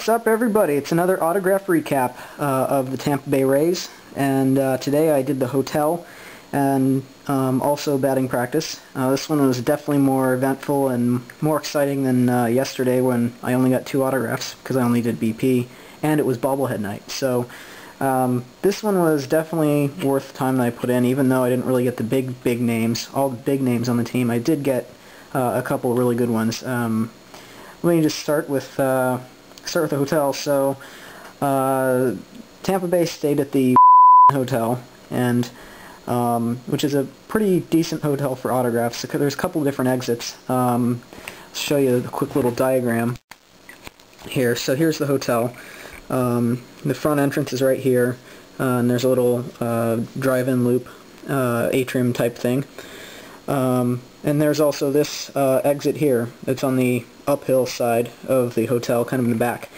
What's up, everybody? It's another autograph recap of the Tampa Bay Rays, and today I did the hotel and also batting practice. This one was definitely more eventful and more exciting than yesterday when I only got 2 autographs because I only did BP, and it was bobblehead night. So this one was definitely worth the time that I put in, even though I didn't really get the big names, all the big names on the team. I did get a couple really good ones. Let me just start with the hotel. So Tampa Bay stayed at the hotel, and which is a pretty decent hotel for autographs. There's a couple different exits. I'll show you a quick little diagram here. So here's the hotel. The front entrance is right here, and there's a little drive-in loop atrium type thing. And there's also this exit here. It's on the uphill side of the hotel, kind of in the back.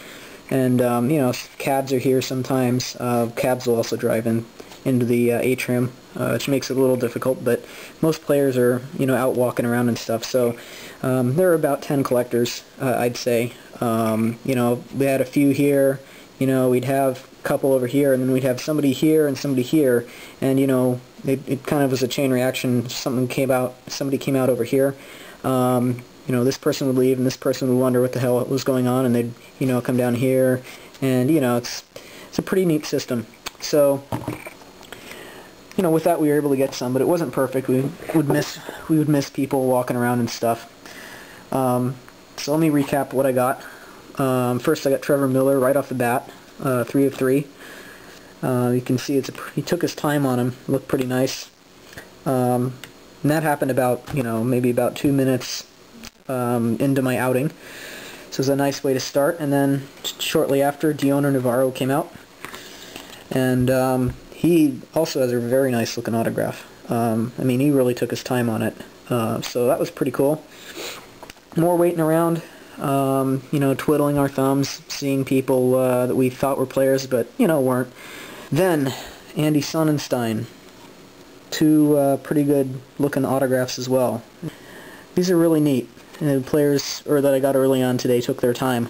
And, you know, cabs are here sometimes. Cabs will also drive into the atrium, which makes it a little difficult, but most players are, you know, out walking around and stuff. So there are about 10 collectors, I'd say. You know, we had a few here. You know, we'd have a couple over here, and then we'd have somebody here and somebody here, and, you know, it kind of was a chain reaction. Somebody came out over here. You know, this person would leave, and this person would wonder what the hell was going on, and they'd, you know, come down here, and, you know, it's a pretty neat system. So, you know, with that we were able to get some, but it wasn't perfect. We would miss people walking around and stuff. So let me recap what I got. First I got Trevor Miller right off the bat, 3 of 3. You can see he took his time on him. Looked pretty nice. And that happened about, you know, maybe about 2 minutes into my outing. So it was a nice way to start. And then shortly after, Dioner Navarro came out, and he also has a very nice looking autograph. I mean, he really took his time on it. So that was pretty cool. More waiting around. You know, twiddling our thumbs, seeing people that we thought were players, but, you know, weren't. Then, Andy Sonnenstein. 2 pretty good looking autographs as well. These are really neat. And the players that I got early on today took their time.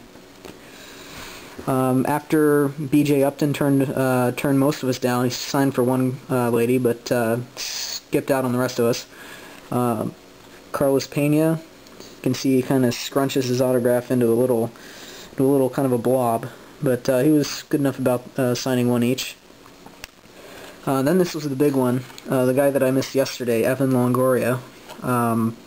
After B.J. Upton turned most of us down, he signed for one lady, but skipped out on the rest of us. Carlos Pena. You can see he kind of scrunches his autograph into a little kind of a blob, but he was good enough about signing 1 each. Then this was the big one, the guy that I missed yesterday, Evan Longoria.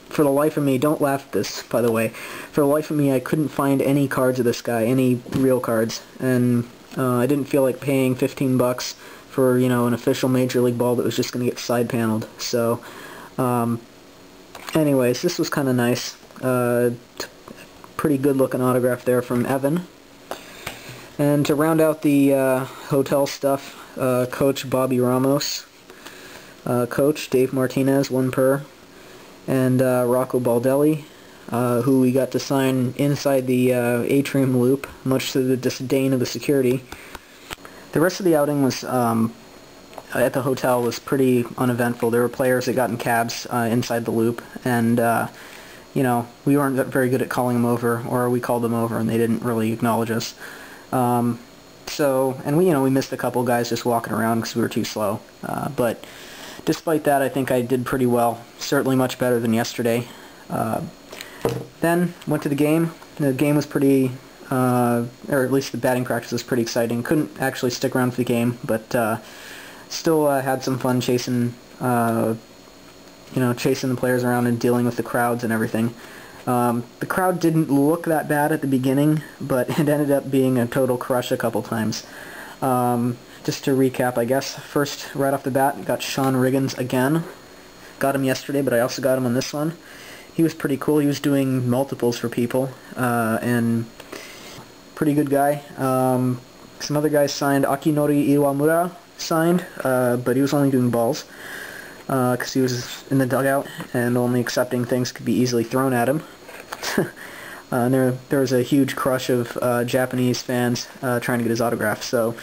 For the life of me, don't laugh at this, by the way, for the life of me I couldn't find any cards of this guy, any real cards, and I didn't feel like paying $15 for, you know, an official Major League ball that was just going to get side paneled. So, anyways, this was kind of nice. Pretty good looking autograph there from Evan. And to round out the hotel stuff, Coach Bobby Ramos, Coach Dave Martinez, 1 per, and Rocco Baldelli, who we got to sign inside the atrium loop, much to the disdain of the security. The rest of the outing was at the hotel was pretty uneventful. There were players that got in cabs inside the loop, and you know, we weren't very good at calling them over, or we called them over and they didn't really acknowledge us. And we missed a couple guys just walking around because we were too slow. But despite that, I think I did pretty well. Certainly much better than yesterday. Then went to the game. The game was pretty, or at least the batting practice was pretty exciting. Couldn't actually stick around for the game, but still had some fun chasing the players around and dealing with the crowds and everything. The crowd didn't look that bad at the beginning, but it ended up being a total crush a couple times. Just to recap, I guess, first, right off the bat, got Sean Riggins again. Got him yesterday, but I also got him on this one. He was pretty cool. He was doing multiples for people, and pretty good guy. Some other guys signed. Akinori Iwamura signed, but he was only doing balls, because he was in the dugout and only accepting things could be easily thrown at him. And there was a huge crush of Japanese fans trying to get his autograph, so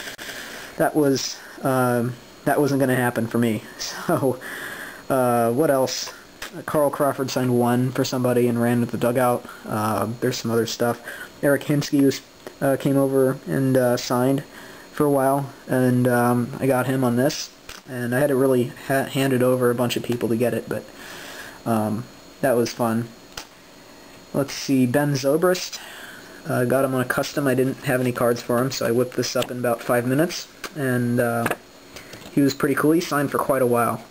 that wasn't going to happen for me. So what else? Carl Crawford signed 1 for somebody and ran to the dugout. There's some other stuff. Eric Hinsky was came over and signed for a while, and I got him on this, and I had to really hand it over a bunch of people to get it, but that was fun. Let's see, Ben Zobrist, got him on a custom. I didn't have any cards for him, so I whipped this up in about 5 minutes, and he was pretty cool. He signed for quite a while.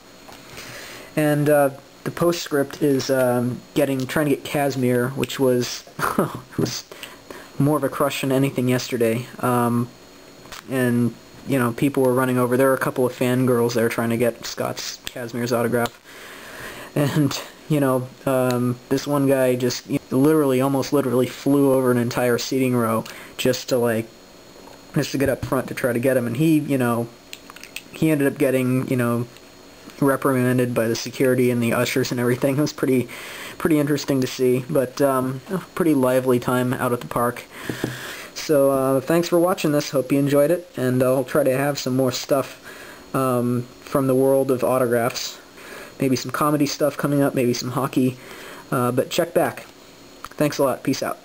And the postscript is trying to get Casimir, which was was more of a crush than anything yesterday. And you know, people were running over. There were a couple of fangirls there trying to get Casimir's autograph. And you know, this one guy just almost literally flew over an entire seating row just to get up front to try to get him. And he ended up getting, reprimanded by the security and the ushers and everything. It was pretty interesting to see, but a pretty lively time out at the park. So thanks for watching this. Hope you enjoyed it, and I'll try to have some more stuff from the world of autographs. Maybe some comedy stuff coming up, maybe some hockey, but check back. Thanks a lot. Peace out.